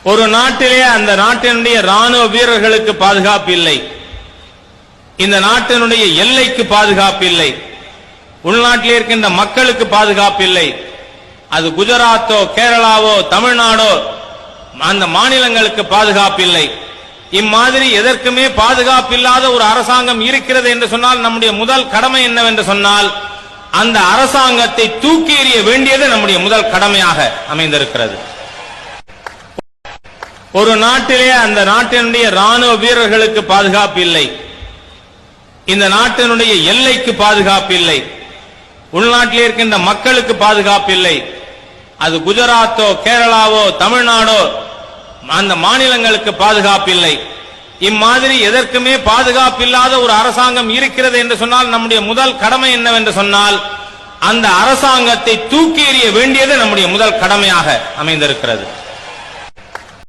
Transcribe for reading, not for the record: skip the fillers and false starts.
ஒரு நாட்டிலே அந்த நாட்டினுடைய ராணுவ வீரர்களுக்கு பாதுகாப்பு இல்லை, இந்த நாட்டினுடைய எல்லைக்கு பாதுகாப்பு இல்லை, உள்நாட்டில் இருக்கின்ற மக்களுக்கு பாதுகாப்பு இல்லை. அது குஜராத்தோ கேரளாவோ தமிழ்நாடோ அந்த மாநிலங்களுக்கு பாதுகாப்பு இல்லை. இம்மாதிரி எதற்குமே பாதுகாப்பு இல்லாத ஒரு அரசாங்கம் இருக்கிறது என்று சொன்னால் நம்முடைய முதல் கடமை என்னவென்று சொன்னால் அந்த அரசாங்கத்தை தூக்கி எறிய வேண்டியது நம்முடைய முதல் கடமையாக அமைந்திருக்கிறது. ஒரு நாட்டிலே அந்த நாட்டினுடைய ராணுவ வீரர்களுக்கு பாதுகாப்பு இல்லை, இந்த நாட்டினுடைய எல்லைக்கு பாதுகாப்பு இல்லை, உள்நாட்டில் இருக்கின்ற மக்களுக்கு பாதுகாப்பு இல்லை. அது குஜராத்தோ கேரளாவோ தமிழ்நாடோ அந்த மாநிலங்களுக்கு பாதுகாப்பு இல்லை. இம்மாதிரி எதற்குமே பாதுகாப்பு இல்லாத ஒரு அரசாங்கம் இருக்கிறது என்று சொன்னால் நம்முடைய முதல் கடமை என்னவென்று சொன்னால் அந்த அரசாங்கத்தை தூக்கி எறிய வேண்டியது நம்முடைய முதல் கடமையாக அமைந்திருக்கிறது.